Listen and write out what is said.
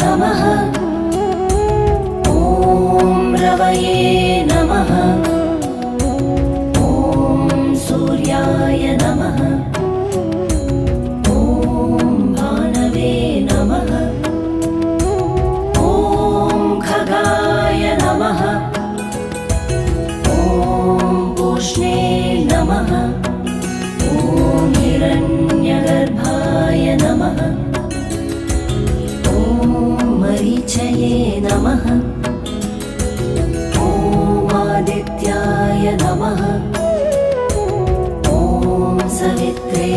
नमः। ॐ रवये नमः। ॐ सूर्याय नमः। ॐ भानवे नमः। ॐ खगाय नमः। ॐ पूष्णे नमः। ॐ हिरण्यगर्भाय नमः। ॐ मरीचये नमः। ॐ आदित्याय नमः। ॐ सवित्रे